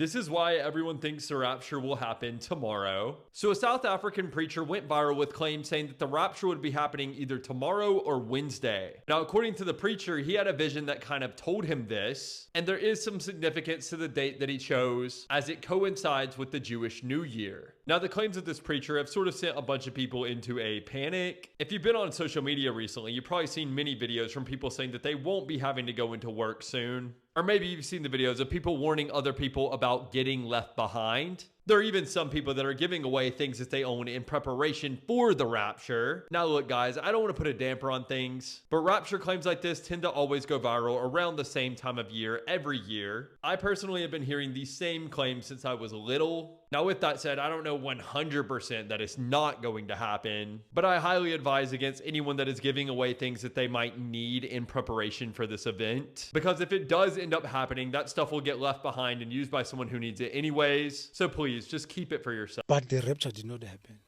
This is why everyone thinks the rapture will happen tomorrow. So a South African preacher went viral with claims saying that the rapture would be happening either tomorrow or Wednesday. Now, according to the preacher, he had a vision that kind of told him this, and there is some significance to the date that he chose as it coincides with the Jewish New Year. Now, the claims of this preacher have sort of sent a bunch of people into a panic. If you've been on social media recently, you've probably seen many videos from people saying that they won't be having to go into work soon. Or maybe you've seen the videos of people warning other people about getting left behind. There are even some people that are giving away things that they own in preparation for the rapture. Now look guys, I don't want to put a damper on things, but rapture claims like this tend to always go viral around the same time of year every year. I personally have been hearing these same claims since I was little. Now with that said, I don't know 100% that it's not going to happen, but I highly advise against anyone that is giving away things that they might need in preparation for this event. Because if it does end up happening, that stuff will get left behind and used by someone who needs it anyways. So please, just keep it for yourself. But the rapture did not happen.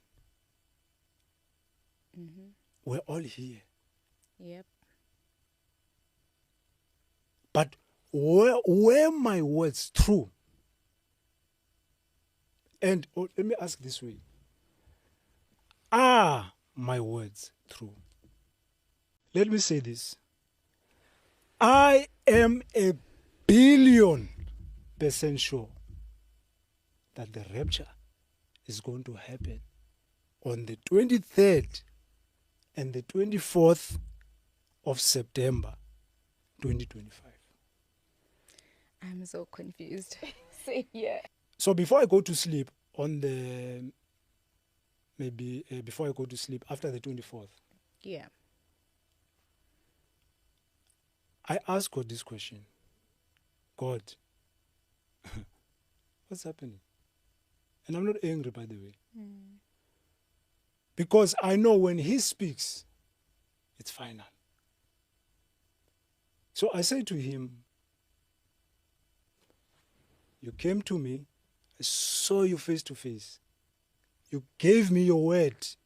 We're all here. Yep. But were my words true? And let me ask this way. Are my words true? Let me say this. I am 1,000,000,000% sure that the rapture is going to happen on the 23rd and the 24th of September 2025. I'm so confused. Same here. So before I go to sleep on the, before I go to sleep after the 24th, Yeah. I ask God this question. God, what's happening? And I'm not angry, by the way. Because I know when he speaks, it's final. So I say to him, you came to me, I saw you face to face. You gave me your word.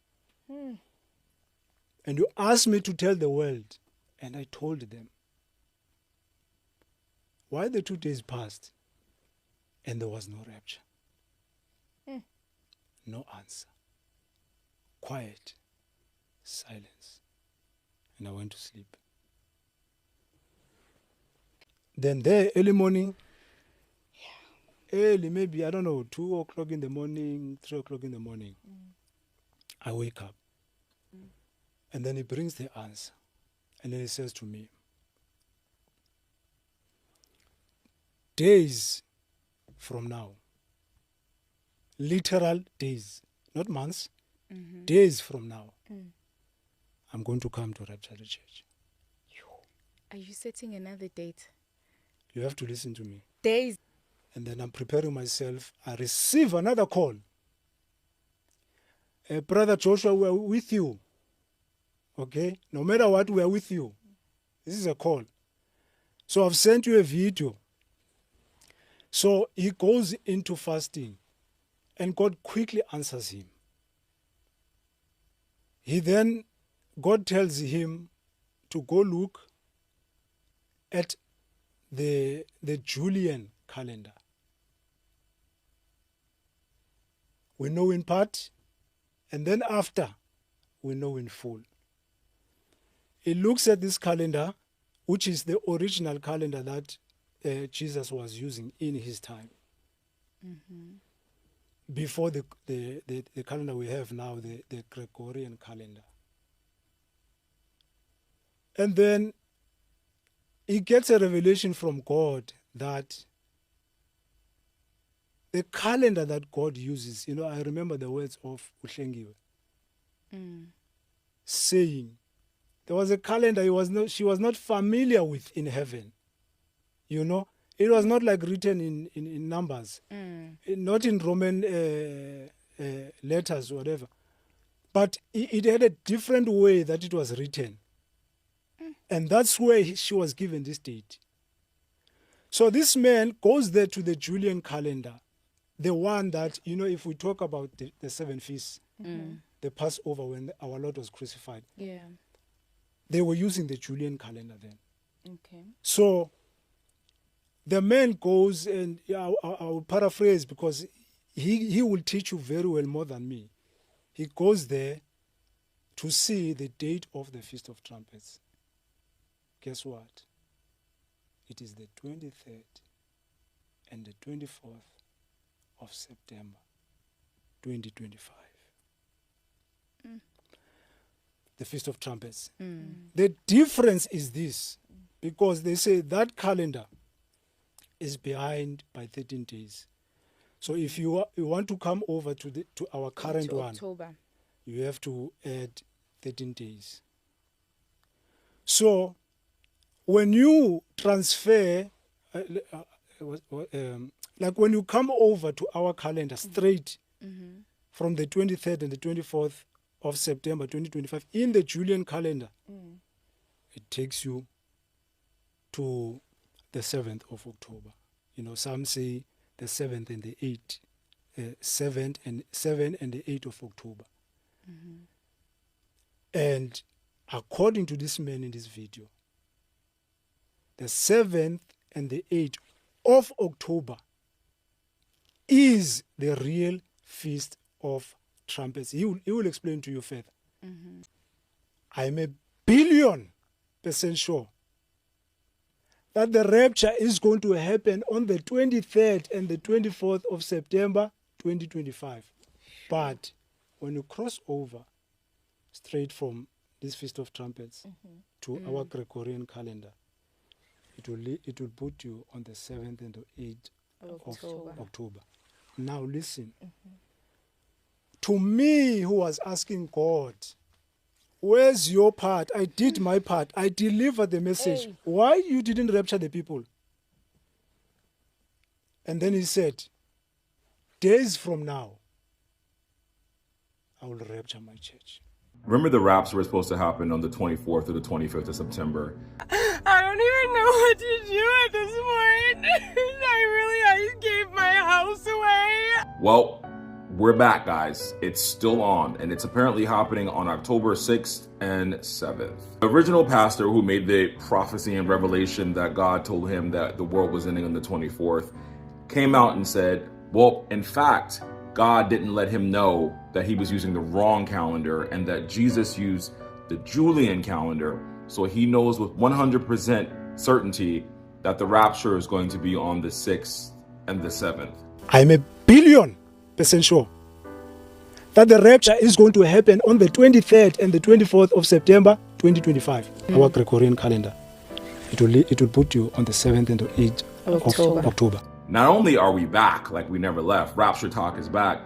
And you asked me to tell the world, and I told them. Why the 2 days passed, and there was no rapture? No answer. Quiet. Silence. And I went to sleep. Then there, early morning, early, maybe, I don't know, 2 o'clock in the morning, 3 o'clock in the morning, I wake up. And then he brings the answer. And then he says to me, days from now, literal days, not months, days from now, I'm going to come to Rapture the church. Are you setting another date? You have to listen to me. Days. And then I'm preparing myself. I receive another call. Brother Joshua, we are with you. Okay? No matter what, we are with you. This is a call. So I've sent you a video. So he goes into fasting, and God quickly answers him. God tells him to go look at the Julian calendar. We know in part, and then after, we know in full. He looks at this calendar, which is the original calendar that Jesus was using in his time. Before the calendar we have now, the Gregorian calendar. And then he gets a revelation from God that the calendar that God uses, I remember the words of Uhlengiwe, saying, there was a calendar she was not familiar with in heaven. It was not like written in numbers, not in Roman letters or whatever. But it had a different way that it was written. And that's where she was given this date. So this man goes there to the Julian calendar, the one that, if we talk about the 7 feasts, the Passover when our Lord was crucified, they were using the Julian calendar then. Okay. So the man goes, and I will paraphrase because he will teach you very well more than me. He goes there to see the date of the Feast of Trumpets. Guess what? It is the 23rd and the 24th of September, 2025. The Feast of Trumpets. The difference is this, because they say that calendar is behind by 13 days. So if you want to come over to our current one, October, you have to add 13 days. So when you transfer, like when you come over to our calendar straight from the 23rd and the 24th of September 2025 in the Julian calendar, it takes you to the 7th of October. You know, some say the 7th and the 8th, 7 and the 8th of October. And according to this man in this video, the 7th and the 8th of October is the real Feast of Trumpets. He will explain to you further. I'm 1,000,000,000% sure that the rapture is going to happen on the 23rd and the 24th of September 2025. But when you cross over straight from this Feast of Trumpets to our Gregorian calendar, it will put you on the 7th and the 8th of October. Now listen. To me, who was asking God, where's your part? I did my part. I delivered the message. Hey. Why you didn't rapture the people? And then he said, days from now, I will rapture my church. Remember, the rapture was supposed to happen on the 24th or the 25th of September. I don't even know what to do at this point. I gave my house away. Well, we're back, guys. It's still on, and it's apparently happening on October 6th and 7th. The original pastor who made the prophecy and revelation that God told him that the world was ending on the 24th came out and said, well, in fact, God didn't let him know that he was using the wrong calendar and that Jesus used the Julian calendar. So he knows with 100% certainty that the rapture is going to be on the 6th and the 7th. I'm 1,000,000,000% sure that the rapture is going to happen on the 23rd and the 24th of September 2025, our Gregorian calendar. It will put you on the 7th and the 8th of October. Not only are we back like we never left, Rapture Talk is back,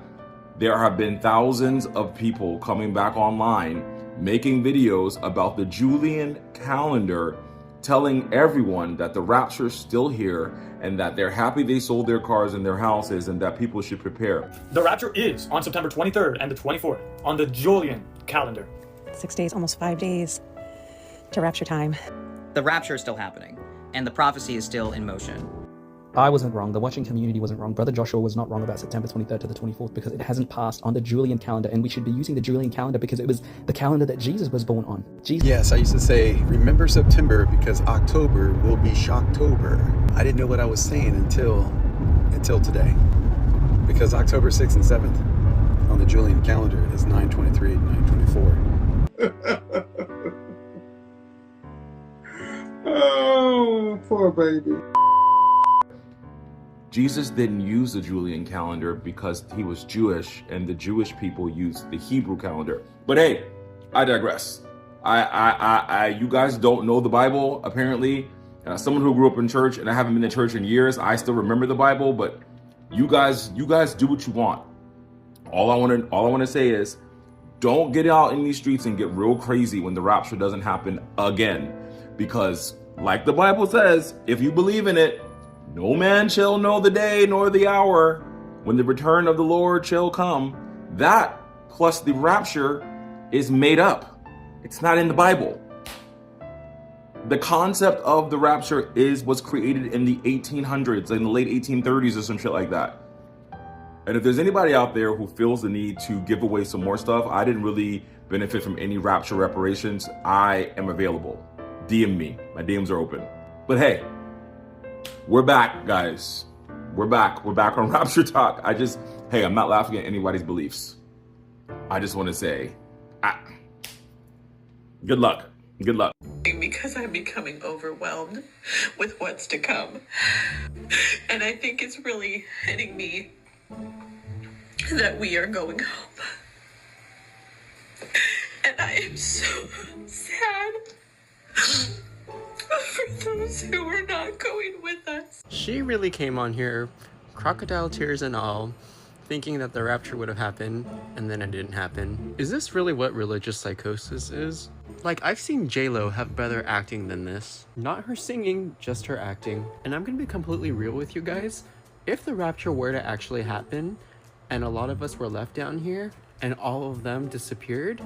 there have been thousands of people coming back online making videos about the Julian calendar, telling everyone that the rapture is still here and that they're happy they sold their cars and their houses and that people should prepare. The rapture is on September 23rd and the 24th on the Julian calendar. 6 days, almost 5 days to rapture time. The rapture is still happening, and the prophecy is still in motion. I wasn't wrong. The watching community wasn't wrong. Brother Joshua was not wrong about September 23rd to the 24th because it hasn't passed on the Julian calendar, and we should be using the Julian calendar because it was the calendar that Jesus was born on. Yes, I used to say, remember September because October will be Shocktober. I didn't know what I was saying until today, because October 6th and 7th on the Julian calendar is 9/23 and 9/24. Oh, poor baby. Jesus didn't use the Julian calendar because he was Jewish and the Jewish people used the Hebrew calendar. But hey, I digress. You guys don't know the Bible, apparently. Someone who grew up in church, and I haven't been to church in years, I still remember the Bible, but you guys do what you want. All I want to say is, don't get out in these streets and get real crazy when the rapture doesn't happen again. Because like the Bible says, if you believe in it, no man shall know the day nor the hour when the return of the Lord shall come. That plus the rapture is made up. It's not in the Bible. The concept of the rapture was created in the 1800s, in the late 1830s or some shit like that. And if there's anybody out there who feels the need to give away some more stuff, I didn't really benefit from any rapture reparations. I am available. DM me. My DMs are open. But hey, We're back, guys. We're back. We're back on Rapture Talk. Hey, I'm not laughing at anybody's beliefs. I just want to say, good luck. Good luck. Because I'm becoming overwhelmed with what's to come. And I think it's really hitting me that we are going home. And I am so sad for those who are not going with us. She really came on here, crocodile tears and all, thinking that the rapture would have happened, and then it didn't happen. Is this really what religious psychosis is? Like, I've seen J-Lo have better acting than this. Not her singing, just her acting. And I'm gonna be completely real with you guys. If the rapture were to actually happen, and a lot of us were left down here, and all of them disappeared,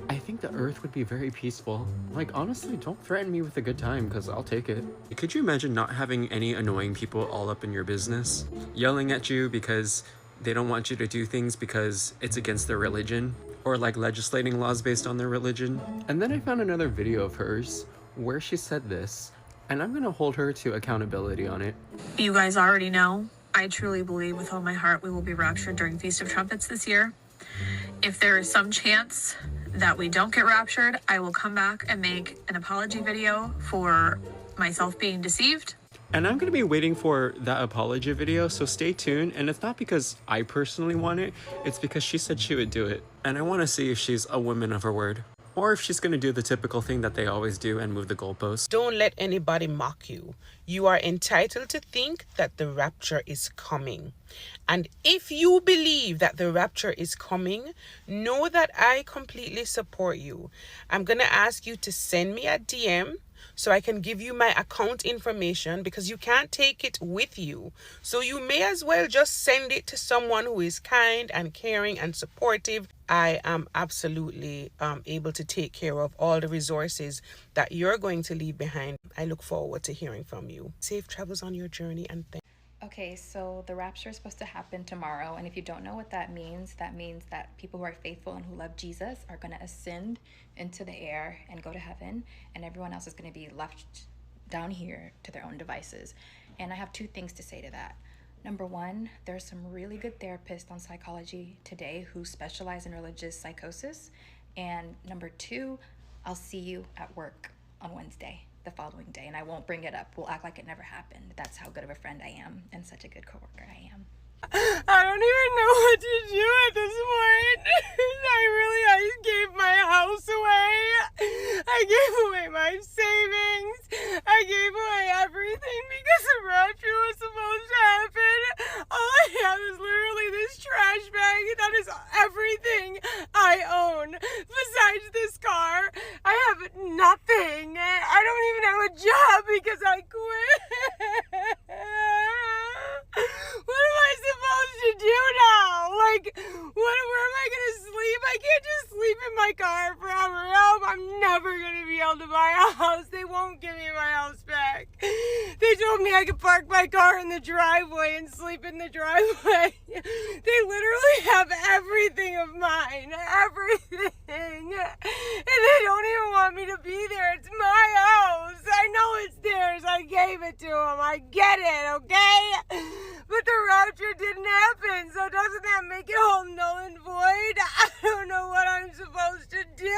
I think the earth would be very peaceful. Like, honestly, don't threaten me with a good time, because I'll take it. Could you imagine not having any annoying people all up in your business? Yelling at you because they don't want you to do things because it's against their religion? Or like legislating laws based on their religion? And then I found another video of hers where she said this, and I'm gonna hold her to accountability on it. You guys already know, I truly believe with all my heart we will be raptured during Feast of Trumpets this year. If there is some chance that we don't get raptured, I will come back and make an apology video for myself being deceived. And I'm gonna be waiting for that apology video, so stay tuned. And it's not because I personally want it, it's because she said she would do it. And I wanna see if she's a woman of her word, or if she's gonna do the typical thing that they always do and move the goalposts. Don't let anybody mock you. You are entitled to think that the rapture is coming. And if you believe that the rapture is coming, know that I completely support you. I'm going to ask you to send me a DM so I can give you my account information, because you can't take it with you. So you may as well just send it to someone who is kind and caring and supportive. I am absolutely able to take care of all the resources that you're going to leave behind. I look forward to hearing from you. Safe travels on your journey, and thank you. Okay, so the rapture is supposed to happen tomorrow, and if you don't know what that means that people who are faithful and who love Jesus are going to ascend into the air and go to heaven, and everyone else is going to be left down here to their own devices. And I have two things to say to that. Number one, there's some really good therapists on psychology today who specialize in religious psychosis. And number two, I'll see you at work on Wednesday, the following day, and I won't bring it up. We'll act like it never happened. That's how good of a friend I am and such a good coworker I am. I don't even know what to do at this point. I gave my house away. I gave away my savings. I gave away everything because the rapture was supposed to happen. All I have is literally this trash bag. That is everything I own. Besides this car, I have nothing. I don't even have a job because I quit. What am I supposed to do now? Like, where am I gonna sleep? I can't just sleep in my car forever. Help, I'm never gonna be able to buy a house. They won't give me my house back. They told me I could park my car in the driveway and sleep in the driveway. They literally have everything of mine. Everything. And they don't even want me to be there. It's my house. I know it's theirs. I gave it to them. I get it, okay? But the rapture didn't happen, so doesn't that make it all null and void? I don't know what I'm supposed to do.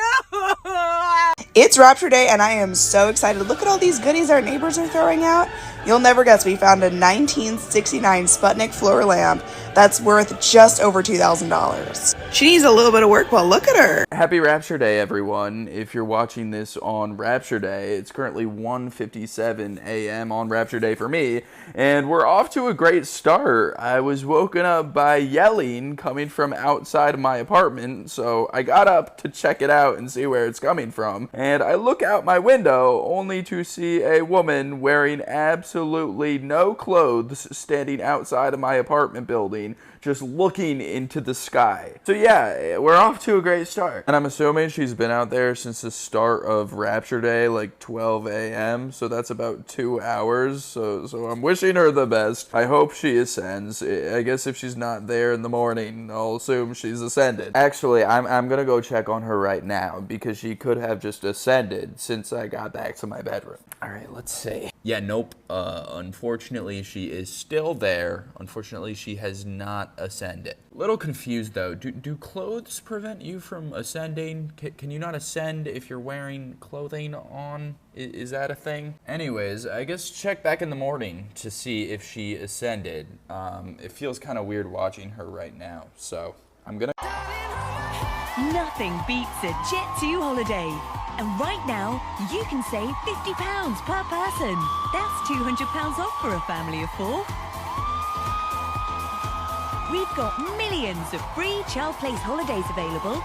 It's Rapture Day, and I am so excited. Look at all these goodies our neighbors are throwing out. You'll never guess, we found a 1969 Sputnik floor lamp that's worth just over $2,000. She needs a little bit of work, well, look at her. Happy Rapture Day, everyone. If you're watching this on Rapture Day, it's currently 1:57 a.m. on Rapture Day for me, and we're off to a great start. I was woken up by yelling coming from outside of my apartment, so I got up to check it out and see where it's coming from, and I look out my window only to see a woman wearing absolutely absolutely no clothes standing outside of my apartment building, just looking into the sky. So yeah, we're off to a great start. And I'm assuming she's been out there since the start of Rapture Day, like 12 a.m. So that's about 2 hours. So I'm wishing her the best. I hope she ascends. I guess if she's not there in the morning, I'll assume she's ascended. Actually, I'm gonna go check on her right now because she could have just ascended since I got back to my bedroom. All right, let's see. Yeah, nope. Unfortunately, she is still there. Unfortunately, she has not ascended. Little confused though. Do clothes prevent you from ascending? Can you not ascend if you're wearing clothing on? Is that a thing? Anyways, I guess check back in the morning to see if she ascended. It feels kind of weird watching her right now, so I'm gonna... Nothing beats a Jet2 holiday. And right now, you can save £50 per person. That's £200 off for a family of 4. We've got millions of free child place holidays available,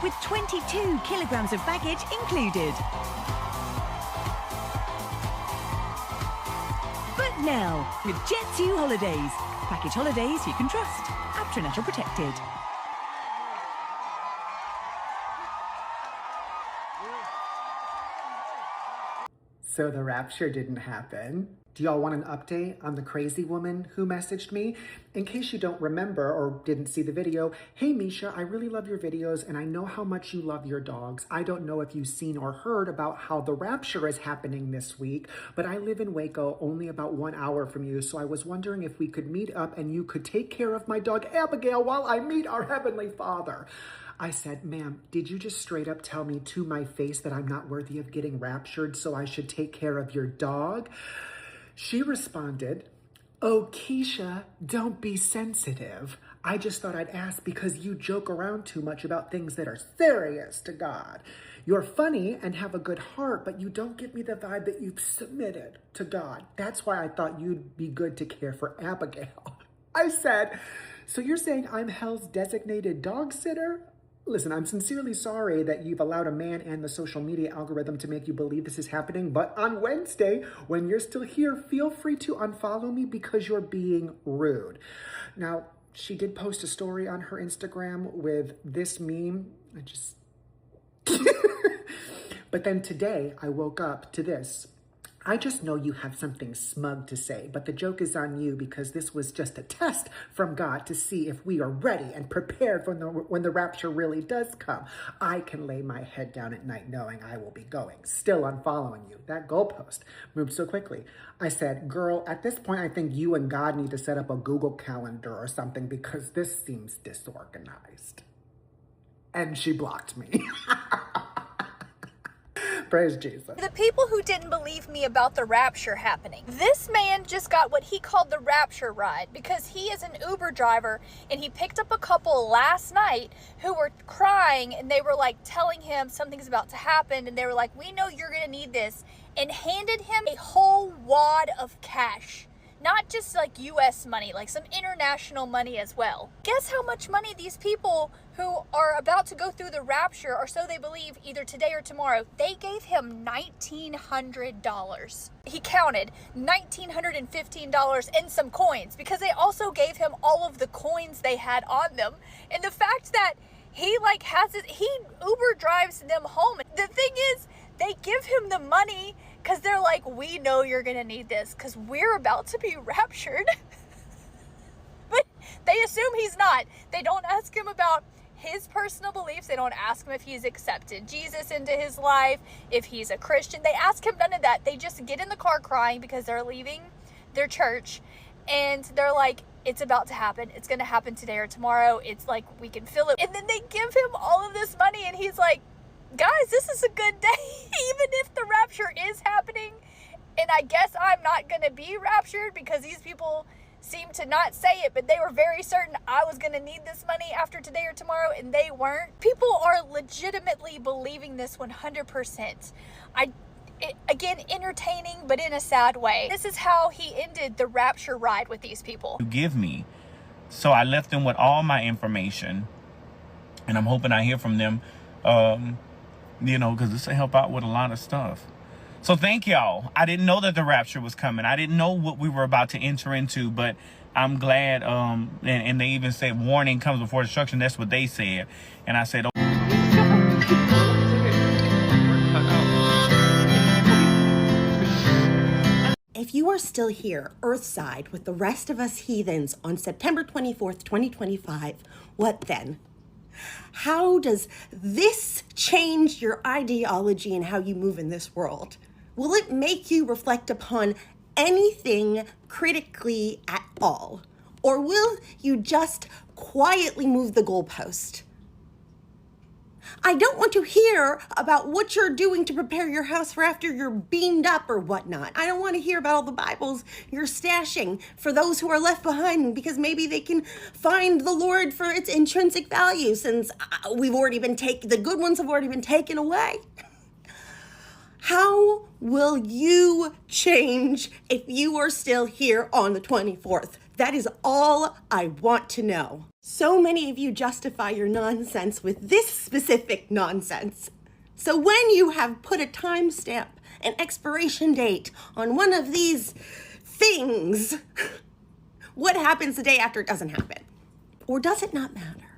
with 22 kilograms of baggage included. But now, with Jet2 holidays, package holidays you can trust. Aptronatural protected. So the rapture didn't happen. Do y'all want an update on the crazy woman who messaged me? In case you don't remember or didn't see the video, hey Misha, I really love your videos and I know how much you love your dogs. I don't know if you've seen or heard about how the rapture is happening this week, but I live in Waco, only about 1 hour from you, so I was wondering if we could meet up and you could take care of my dog Abigail while I meet our Heavenly Father. I said, ma'am, did you just straight up tell me to my face that I'm not worthy of getting raptured, so I should take care of your dog? She responded, oh, Keisha, don't be sensitive. I just thought I'd ask because you joke around too much about things that are serious to God. You're funny and have a good heart, but you don't give me the vibe that you've submitted to God. That's why I thought you'd be good to care for Abigail. I said, so you're saying I'm hell's designated dog sitter? Listen, I'm sincerely sorry that you've allowed a man and the social media algorithm to make you believe this is happening, but on Wednesday, when you're still here, feel free to unfollow me because you're being rude. Now, she did post a story on her Instagram with this meme. But then today, I woke up to this. I just know you have something smug to say, but the joke is on you because this was just a test from God to see if we are ready and prepared for when the rapture really does come. I can lay my head down at night knowing I will be going. Still unfollowing you. That goalpost moved so quickly. I said, girl, at this point, I think you and God need to set up a Google Calendar or something because this seems disorganized. And she blocked me. Praise Jesus. The people who didn't believe me about the rapture happening. This man just got what he called the rapture ride because he is an Uber driver and he picked up a couple last night who were crying and they were like telling him something's about to happen and they were like, we know you're gonna need this, and handed him a whole wad of cash. Not just like US money, like some international money as well. Guess how much money these people who are about to go through the rapture, or so they believe, either today or tomorrow, they gave him $1,900. He counted $1,915 and some coins because they also gave him all of the coins they had on them. And the fact that he like has it, he Uber drives them home. The thing is, they give him the money because they're like, we know you're going to need this because we're about to be raptured. But they assume he's not. They don't ask him about his personal beliefs. They don't ask him if he's accepted Jesus into his life, if he's a Christian. They ask him none of that. They just get in the car crying because they're leaving their church. And they're like, it's about to happen. It's going to happen today or tomorrow. It's like, we can feel it. And then they give him all of this money and he's like, guys, this is a good day, even if the rapture is happening. And I guess I'm not going to be raptured because these people seem to not say it, but they were very certain I was going to need this money after today or tomorrow, and they weren't. People are legitimately believing this 100%. Again, entertaining, but in a sad way. This is how he ended the rapture ride with these people. You give me. So I left them with all my information, and I'm hoping I hear from them, you know, because this will help out with a lot of stuff. So thank y'all. I didn't know that the rapture was coming. I didn't know what we were about to enter into, but I'm glad. And they even said warning comes before destruction. That's what they said. And I said, If you are still here, Earthside, with the rest of us heathens on September 24th, 2025, what then? How does this change your ideology and how you move in this world? Will it make you reflect upon anything critically at all? Or will you just quietly move the goalpost? I don't want to hear about what you're doing to prepare your house for after you're beamed up or whatnot. I don't want to hear about all the Bibles you're stashing for those who are left behind because maybe they can find the Lord for its intrinsic value since the good ones have already been taken away. How will you change if you are still here on the 24th? That is all I want to know. So many of you justify your nonsense with this specific nonsense. So when you have put a timestamp, an expiration date on one of these things, what happens the day after it doesn't happen? Or does it not matter?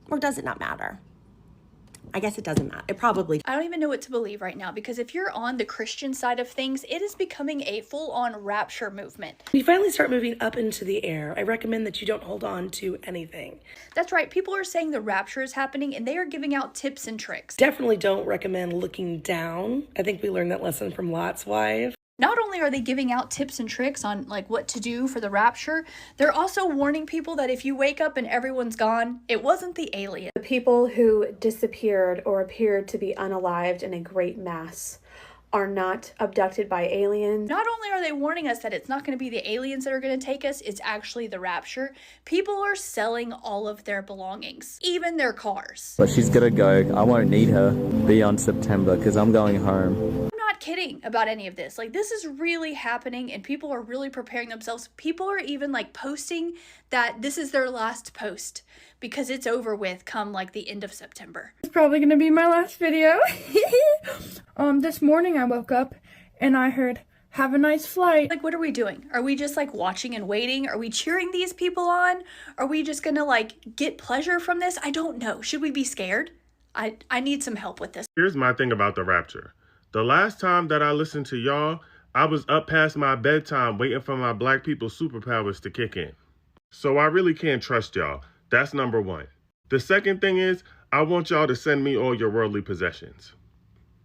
Or does it not matter? I guess it doesn't matter. It probably... I don't even know what to believe right now, because if you're on the Christian side of things, it is becoming a full-on rapture movement. When you finally start moving up into the air, I recommend that you don't hold on to anything. That's right. People are saying the rapture is happening, and they are giving out tips and tricks. Definitely don't recommend looking down. I think we learned that lesson from Lot's wife. Not only are they giving out tips and tricks on like what to do for the rapture, they're also warning people that if you wake up and everyone's gone, it wasn't the alien. The people who disappeared or appeared to be unalived in a great mass are not abducted by aliens. Not only are they warning us that it's not going to be the aliens that are going to take us, it's actually the rapture. People are selling all of their belongings, even their cars. But she's gotta go. I won't need her beyond September because I'm going home. I'm not kidding about any of this. Like, this is really happening and people are really preparing themselves. People are even like posting that this is their last post because it's over with come like the end of September. It's probably gonna be my last video. This morning I woke up and I heard, "Have a nice flight." Like, what are we doing? Are we just like watching and waiting? Are we cheering these people on? Are we just gonna like get pleasure from this? I don't know. Should we be scared? I need some help with this. Here's my thing about the rapture. The last time that I listened to y'all, I was up past my bedtime waiting for my black people superpowers to kick in. So I really can't trust y'all. That's number one. The second thing is, I want y'all to send me all your worldly possessions.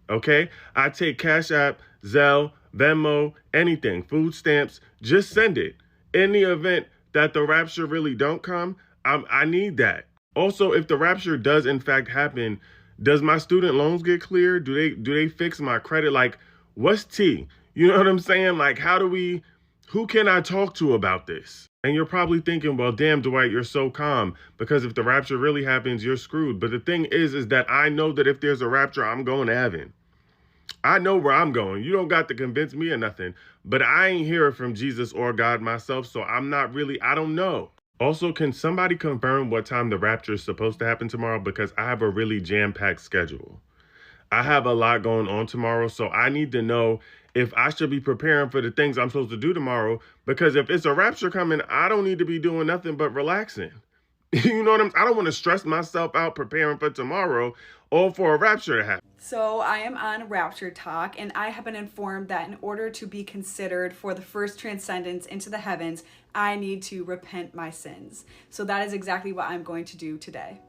Okay? I take Cash App, Zelle, Venmo, anything, food stamps, just send it. In the event that the rapture really don't come, I need that. Also, if the rapture does in fact happen, does my student loans get cleared? Do they fix my credit? Like, what's T? You know what I'm saying? Like, who can I talk to about this? And you're probably thinking, well, damn, Dwight, you're so calm because if the rapture really happens, you're screwed. But the thing is that I know that if there's a rapture, I'm going to heaven. I know where I'm going. You don't got to convince me or nothing, but I ain't hearing from Jesus or God myself. So I don't know. Also, can somebody confirm what time the rapture is supposed to happen tomorrow? Because I have a really jam-packed schedule. I have a lot going on tomorrow, so I need to know if I should be preparing for the things I'm supposed to do tomorrow. Because if it's a rapture coming, I don't need to be doing nothing but relaxing. You know what I don't want to stress myself out preparing for tomorrow or for a rapture to happen. So I am on Rapture Talk, and I have been informed that in order to be considered for the first transcendence into the heavens, I need to repent my sins. So that is exactly what I'm going to do today.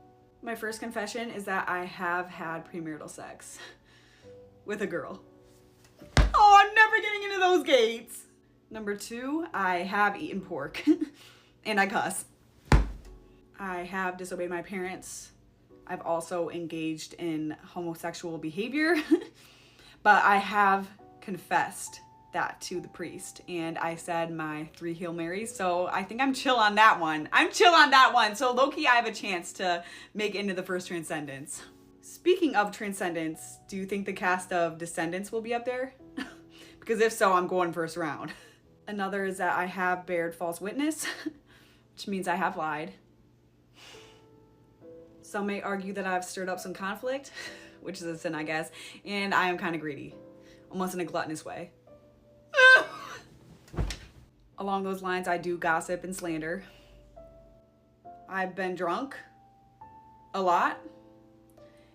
My first confession is that I have had premarital sex with a girl. Oh, I'm never getting into those gates. Number 2, I have eaten pork and I cuss. I have disobeyed my parents. I've also engaged in homosexual behavior, but I have confessed that to the priest and I said my 3 Hail Marys. So I think I'm chill on that one. So low-key, I have a chance to make it into the first transcendence. Speaking of transcendence, do you think the cast of Descendants will be up there? Because if so, I'm going first round. Another is that I have bared false witness, which means I have lied. Some may argue that I've stirred up some conflict, which is a sin, I guess, and I am kind of greedy, almost in a gluttonous way. Along those lines, I do gossip and slander. I've been drunk a lot.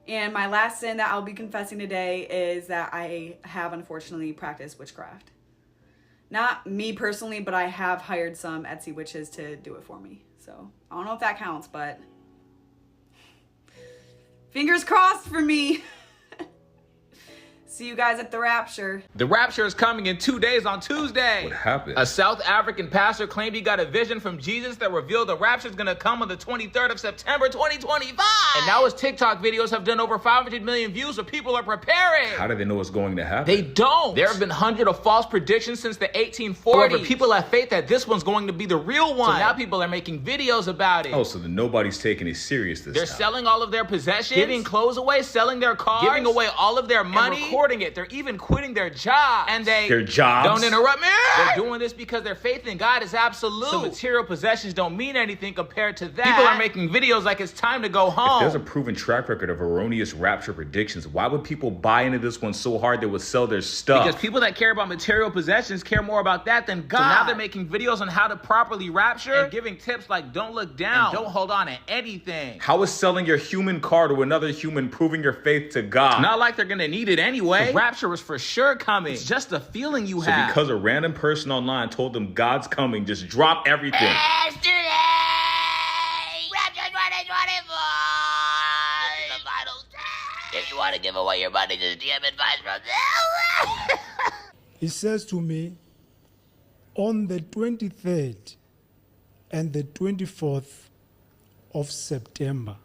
And my last sin that I'll be confessing today is that I have unfortunately practiced witchcraft. Not me personally, but I have hired some Etsy witches to do it for me. So I don't know if that counts, but fingers crossed for me. See you guys at the Rapture. The Rapture is coming in 2 days on Tuesday. What happened? A South African pastor claimed he got a vision from Jesus that revealed the Rapture is going to come on the 23rd of September, 2025. And now his TikTok videos have done over 500 million views, so people are preparing. How do they know what's going to happen? They don't. There have been hundreds of false predictions since the 1840s. However, people have faith that this one's going to be the real one. So now people are making videos about it. Oh, so then nobody's taking it serious this They're time. selling all of their possessions, giving clothes away, selling their cars, giving away all of their money, and recording it. They're even quitting their jobs. And Their jobs? Don't interrupt me. They're doing this because their faith in God is absolute. So material possessions don't mean anything compared to that. People are making videos like it's time to go home. If there's a proven track record of erroneous rapture predictions, why would people buy into this one so hard they would sell their stuff? Because people that care about material possessions care more about that than God. So now they're making videos on how to properly rapture and giving tips like don't look down, and don't hold on to anything. How is selling your human car to another human proving your faith to God? It's not like they're gonna need it anyway. The rapture is for sure coming. It's just a feeling you have. So because a random person online told them God's coming, just drop everything. Rapture 2024. The final day. If you want to give away your money, just DM advice from them. He says to me, on the 23rd and the 24th of September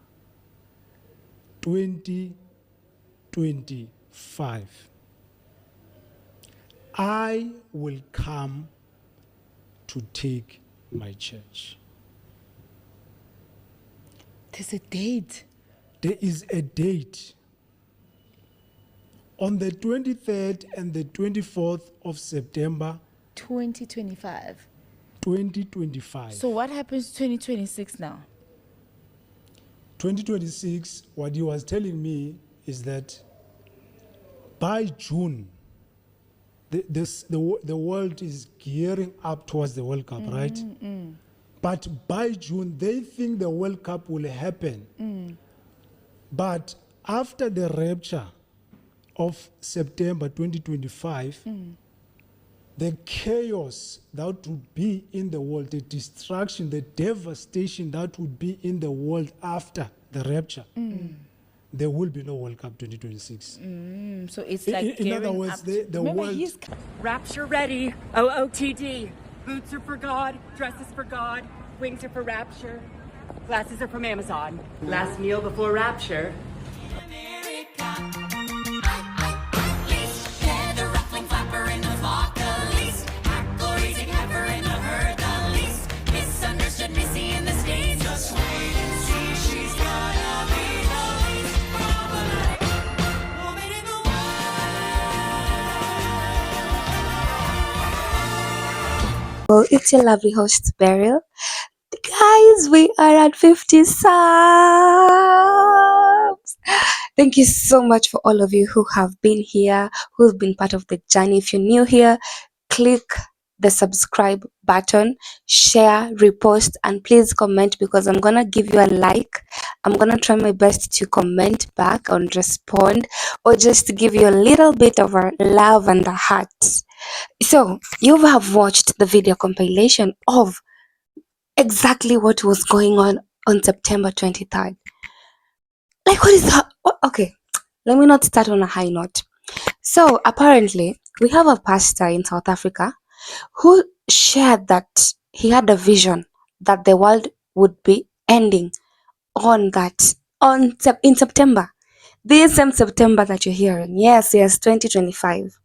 2025, I will come to take my church. There's a date. There is a date. On the 23rd and the 24th of September 2025. 2025. So what happens 2026 now? 2026, what he was telling me is that by June, the world is gearing up towards the World Cup, right? But by June, they think the World Cup will happen. But after the rapture of September 2025, the chaos that would be in the world, the destruction, the devastation that would be in the world after the rapture, there will be no World Cup 2026. So it's like in other words, the world. Rapture ready. OOTD. Boots are for God. Dresses for God. Wings are for Rapture. Glasses are from Amazon. Last meal before Rapture. Well, it's your lovely host, Beryl. Guys, we are at 50 subs. Thank you so much for all of you who have been here, who've been part of the journey. If you're new here, click the subscribe button, share, repost, and please comment, because I'm gonna give you a like. I'm gonna try my best to comment back and respond, or just to give you a little bit of a love and a heart. So you have watched the video compilation of exactly what was going on September 23rd. Like, what is that? Okay, let me not start on a high note. So apparently, we have a pastor in South Africa who shared that he had a vision that the world would be ending in September. This same September that you're hearing. Yes, 2025.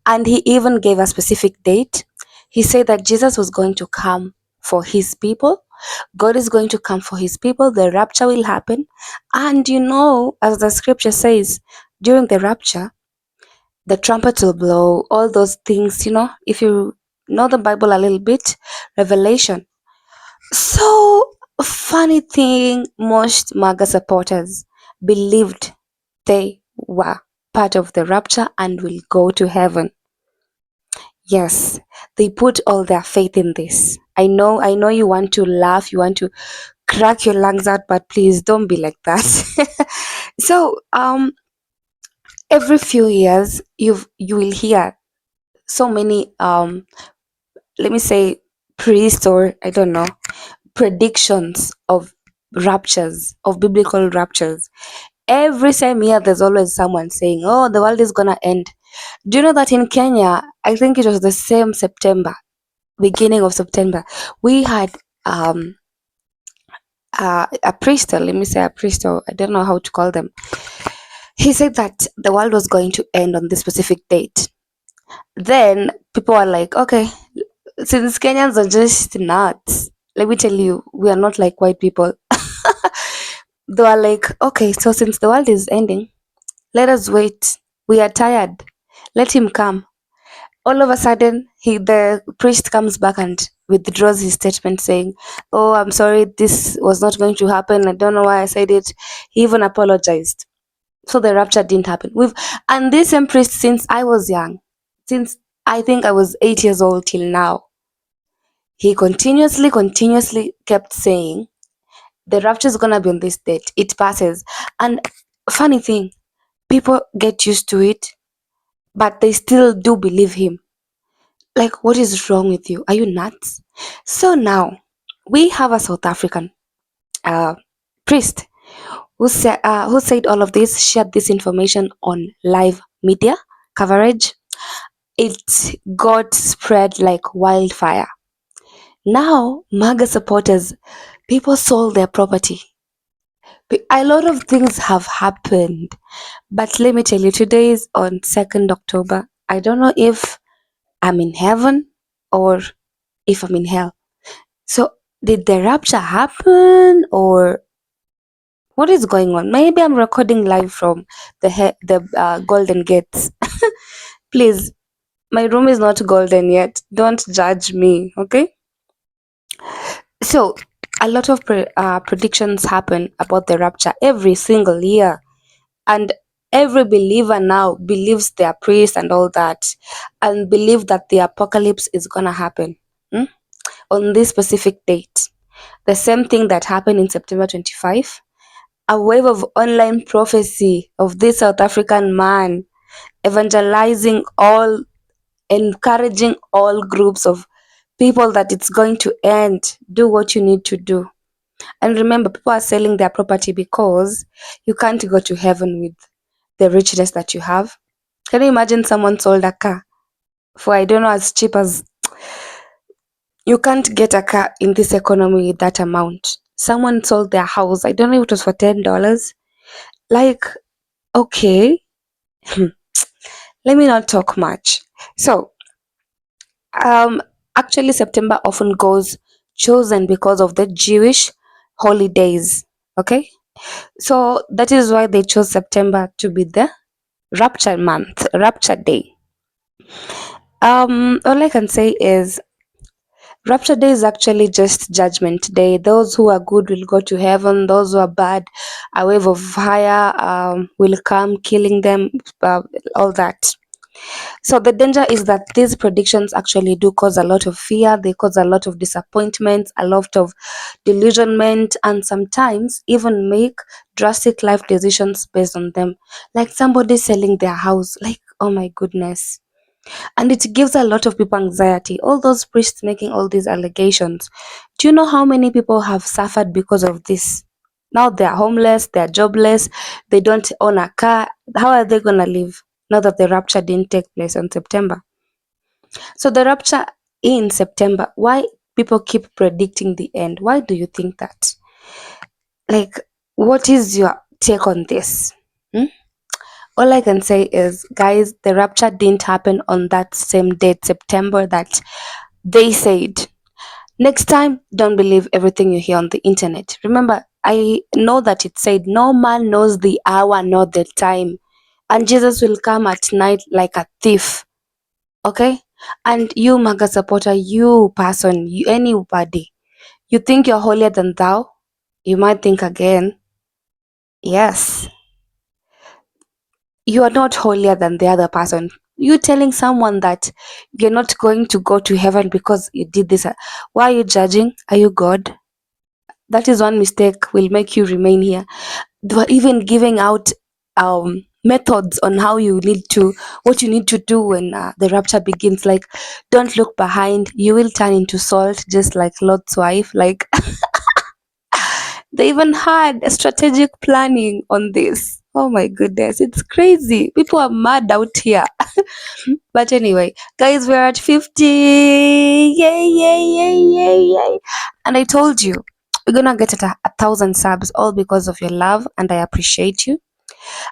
And he even gave a specific date. He said that Jesus was going to come for his people. God is going to come for his people. The rapture will happen. And as the scripture says, during the rapture, the trumpet will blow, all those things, if you know the Bible a little bit, Revelation. So, funny thing, most MAGA supporters believed they were part of the rapture and will go to heaven. Yes, they put all their faith in this. I know you want to laugh, you want to crack your lungs out, but please don't be like that. So, every few years you will hear so many let me say priests, or I don't know, predictions of raptures, of biblical raptures. Every same year there's always someone saying, oh, the world is gonna end. Do you know that in Kenya, I think it was the same September, beginning of September, we had a priest, or let me say a priest, or I don't know how to call them. He said that the world was going to end on this specific date. Then people are like, okay, since Kenyans are just nuts, let me tell you, we are not like white people. They are like, okay, so since the world is ending, let us wait. We are tired. Let him come. All of a sudden, the priest comes back and withdraws his statement saying, oh, I'm sorry, this was not going to happen. I don't know why I said it. He even apologized. So the rapture didn't happen. And this same priest, since I was young, since I think I was 8 years old till now, he continuously kept saying, the rapture is gonna be on this date. It passes. And funny thing, people get used to it, but they still do believe him. Like, what is wrong with you? Are you nuts? So now we have a South African priest who said all of this, shared this information on live media coverage. It got spread like wildfire. Now, MAGA supporters, people sold their property. A lot of things have happened. But let me tell you, today is on 2nd October. I don't know if I'm in heaven or if I'm in hell. So, did the rapture happen, or what is going on? Maybe I'm recording live from the Golden Gates. Please, my room is not golden yet. Don't judge me, okay? So, a lot of predictions happen about the rapture every single year. And every believer now believes their priest and all that, and believe that the apocalypse is gonna happen on this specific date. The same thing that happened in September 25. A wave of online prophecy of this South African man evangelizing all, encouraging all groups of people that it's going to end. Do what you need to do. And remember, people are selling their property because you can't go to heaven with the richness that you have. Can you imagine someone sold a car for, I don't know, as cheap as, you can't get a car in this economy with that amount. Someone sold their house, I don't know if it was for $10. Like, okay, let me not talk much. So, actually September often goes chosen because of the Jewish holidays. Okay, so that is why they chose September to be the rapture month, rapture day. All I can say is rapture day is actually just judgment day. Those who are good will go to heaven, those who are bad, a wave of fire will come killing them, all that. So the danger is that these predictions actually do cause a lot of fear. They cause a lot of disappointment, a lot of delusionment, and sometimes even make drastic life decisions based on them. Like somebody selling their house. Like, oh my goodness. And it gives a lot of people anxiety. All those priests making all these allegations. Do you know how many people have suffered because of this? Now they are homeless, they are jobless, they don't own a car. How are they going to live now that the rapture didn't take place in September? So the rapture in September, why people keep predicting the end? Why do you think that? Like, what is your take on this? All I can say is, guys, the rapture didn't happen on that same date, September, that they said. Next time, don't believe everything you hear on the internet. Remember, I know that it said, no man knows the hour nor the time. And Jesus will come at night like a thief. Okay? And you, MAGA supporter, you person, you, anybody, you think you're holier than thou? You might think again. Yes. You are not holier than the other person. You telling someone that you're not going to go to heaven because you did this. Why are you judging? Are you God? That is one mistake will make you remain here. They were even giving out methods on how you need to, what you need to do when the rapture begins. Like, don't look behind. You will turn into salt, just like Lot's wife. Like, they even had a strategic planning on this. Oh my goodness, it's crazy. People are mad out here. But anyway, guys, we're at 50. Yay, yay, yay, yay, yay. And I told you, we're gonna get at 1,000 subs, all because of your love, and I appreciate you.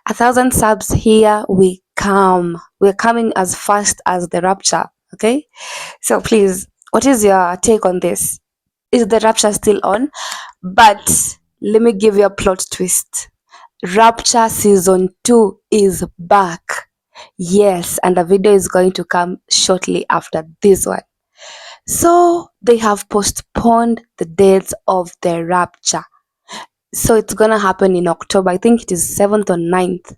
1,000 subs, here we come. We're coming as fast as the rapture. Okay, so please, what is your take on this? Is the rapture still on? But let me give you a plot twist. Rapture season 2 is back. Yes, and the video is going to come shortly after this one. So they have postponed the dates of the rapture. So it's gonna happen in October. I think it is 7th or 9th.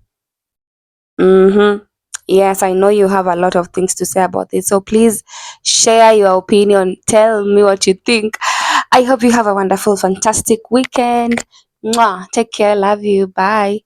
Yes, I know you have a lot of things to say about this. So please share your opinion. Tell me what you think. I hope you have a wonderful, fantastic weekend. Mwah. Take care. Love you. Bye.